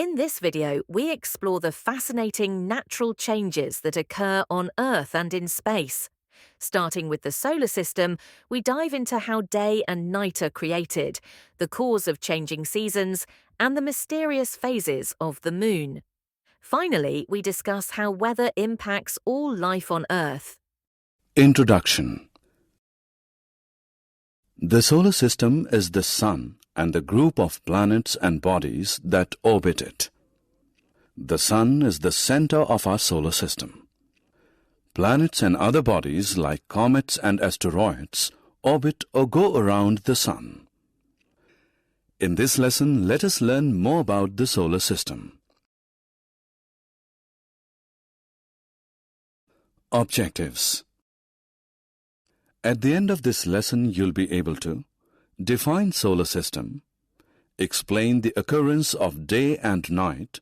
In this video, we explore the fascinating natural changes that occur on Earth and in space. Starting with the solar system, we dive into how day and night are created, the cause of changing seasons, and the mysterious phases of the Moon. Finally, we discuss how weather impacts all life on Earth. Introduction. The solar system is the Sun and the group of planets and bodies that orbit it. The Sun is the center of our solar system. Planets and other bodies like comets and asteroids orbit or go around the Sun. In this lesson, let us learn more about the solar system. Objectives. At the end of this lesson, you'll be able to define solar system, explain the occurrence of day and night,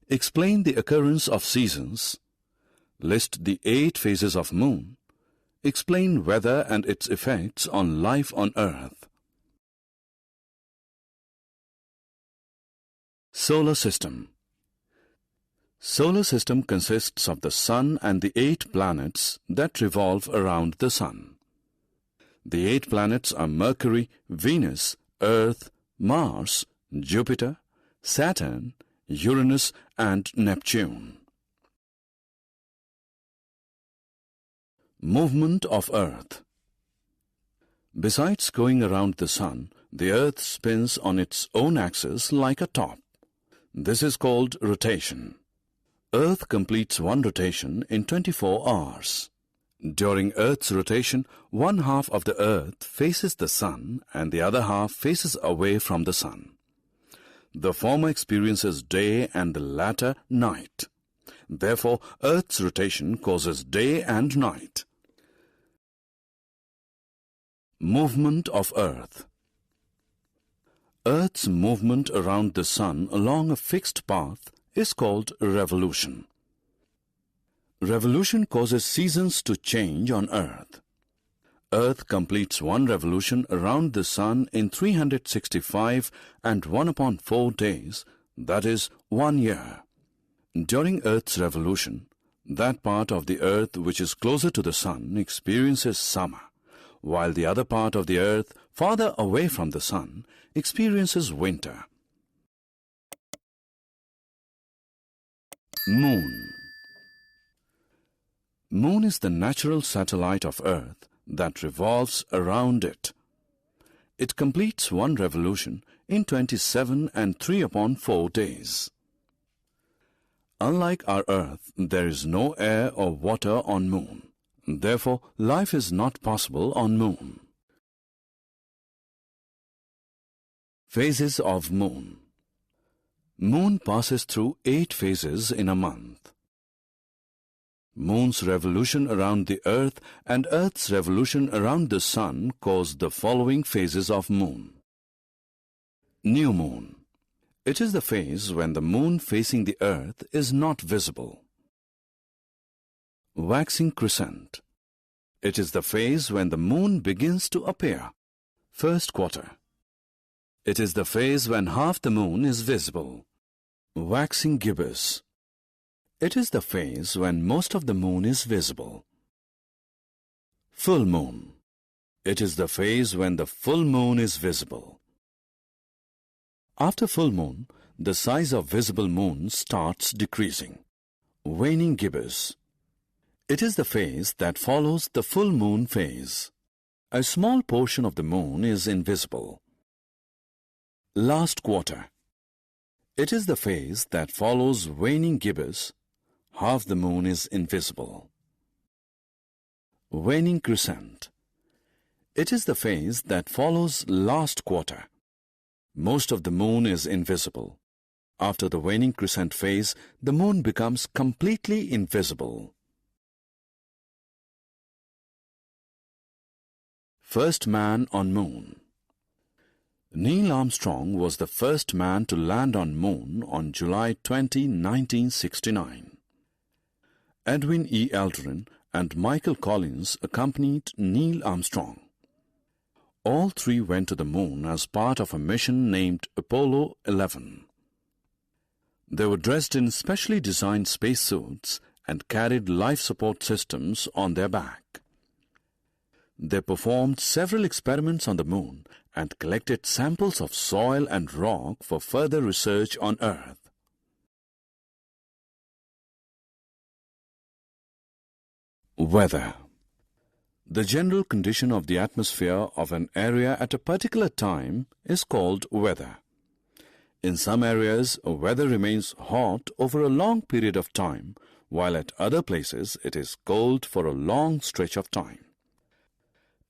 explain the occurrence of seasons, list the 8 phases of Moon, explain weather and its effects on life on Earth. Solar system. Solar system consists of the Sun and the 8 planets that revolve around the Sun. The 8 planets are Mercury, Venus, Earth, Mars, Jupiter, Saturn, Uranus and Neptune. Movement of Earth. Besides going around the Sun, the Earth spins on its own axis like a top. This is called rotation. Earth completes one rotation in 24 hours. During Earth's rotation, one half of the Earth faces the Sun and the other half faces away from the Sun. The former experiences day and the latter night. Therefore, Earth's rotation causes day and night. Movement of Earth. Earth's movement around the Sun along a fixed path is called revolution. Revolution causes seasons to change on Earth. Earth completes one revolution around the Sun in 365 and 1/4 days, that is 1 year. During Earth's revolution, that part of the Earth which is closer to the Sun experiences summer, while the other part of the Earth farther away from the Sun experiences winter. Moon. Moon is the natural satellite of Earth that revolves around it. It completes one revolution in 27 and 3/4 days. Unlike our Earth, there is no air or water on Moon. Therefore, life is not possible on Moon. Phases of Moon. Moon passes through 8 phases in a month. Moon's revolution around the Earth and Earth's revolution around the Sun cause the following phases of Moon. New Moon. It is the phase when the Moon facing the Earth is not visible. Waxing crescent. It is the phase when the Moon begins to appear. First quarter. It is the phase when half the Moon is visible. Waxing gibbous. It is the phase when most of the Moon is visible. Full Moon. It is the phase when the full Moon is visible. After full Moon, the size of visible Moon starts decreasing. Waning gibbous. It is the phase that follows the full Moon phase. A small portion of the Moon is invisible. Last quarter. It is the phase that follows waning gibbous. Half the Moon is invisible. Waning crescent. It is the phase that follows last quarter. Most of the Moon is invisible. After the waning crescent phase, the Moon becomes completely invisible. First man on Moon. Neil Armstrong was the first man to land on Moon on July 20, 1969. Edwin E. Aldrin and Michael Collins accompanied Neil Armstrong. All 3 went to the Moon as part of a mission named Apollo 11. They were dressed in specially designed spacesuits and carried life support systems on their back. They performed several experiments on the moon and collected samples of soil and rock for further research on Earth. Weather. The general condition of the atmosphere of an area at a particular time is called weather. In some areas, weather remains hot over a long period of time, while at other places it is cold for a long stretch of time.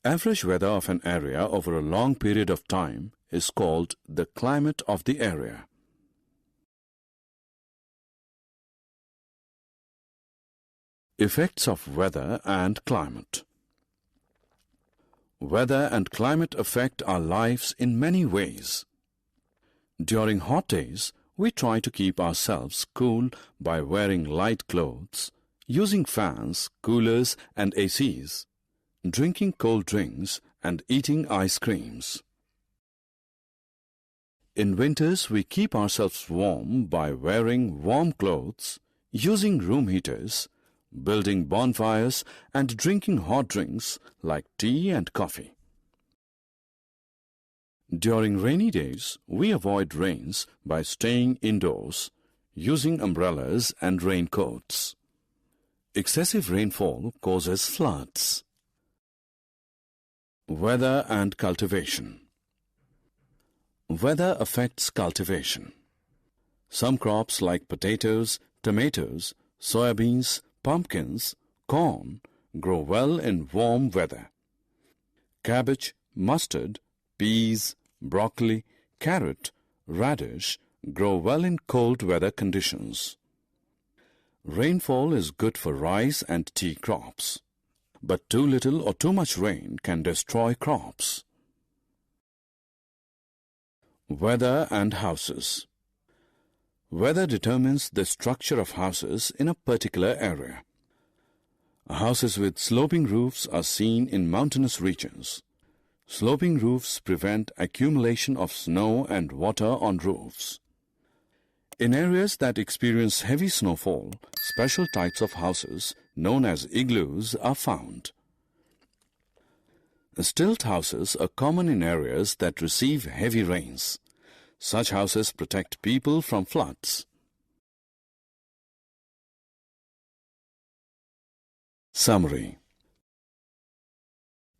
Average weather of an area over a long period of time is called the climate of the area. Effects of weather and climate. Weather and climate affect our lives in many ways. During hot days, we try to keep ourselves cool by wearing light clothes, using fans, coolers and ACs, drinking cold drinks and eating ice creams. In winters, we keep ourselves warm by wearing warm clothes, using room heaters, building bonfires and drinking hot drinks like tea and coffee. During rainy days, we avoid rains by staying indoors, using umbrellas and raincoats. Excessive rainfall causes floods. Weather and cultivation. Weather affects cultivation. Some crops like potatoes, tomatoes, soybeans, pumpkins, corn grow well in warm weather. Cabbage, mustard, peas, broccoli, carrot, radish grow well in cold weather conditions. Rainfall is good for rice and tea crops, but too little or too much rain can destroy crops. Weather and houses. Weather determines the structure of houses in a particular area. Houses with sloping roofs are seen in mountainous regions. Sloping roofs prevent accumulation of snow and water on roofs. In areas that experience heavy snowfall, special types of houses known as igloos are found. Stilt houses are common in areas that receive heavy rains. Such houses protect people from floods. Summary.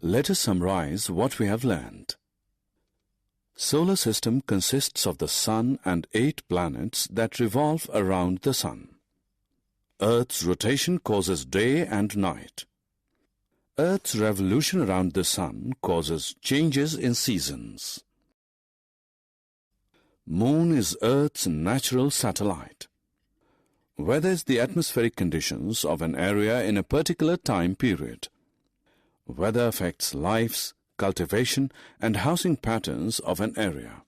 Let us summarize what we have learned. Solar system consists of the Sun and 8 planets that revolve around the Sun. Earth's rotation causes day and night. Earth's revolution around the Sun causes changes in seasons. Moon is Earth's natural satellite. Weather is the atmospheric conditions of an area in a particular time period. Weather affects lives, cultivation, and housing patterns of an area.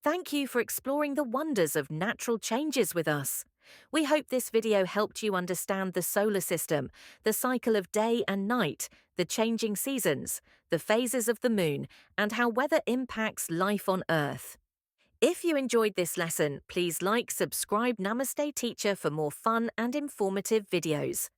Thank you for exploring the wonders of natural changes with us. We hope this video helped you understand the solar system, the cycle of day and night, the changing seasons, the phases of the moon, and how weather impacts life on Earth. If you enjoyed this lesson, please like, subscribe Namaste Teacher for more fun and informative videos.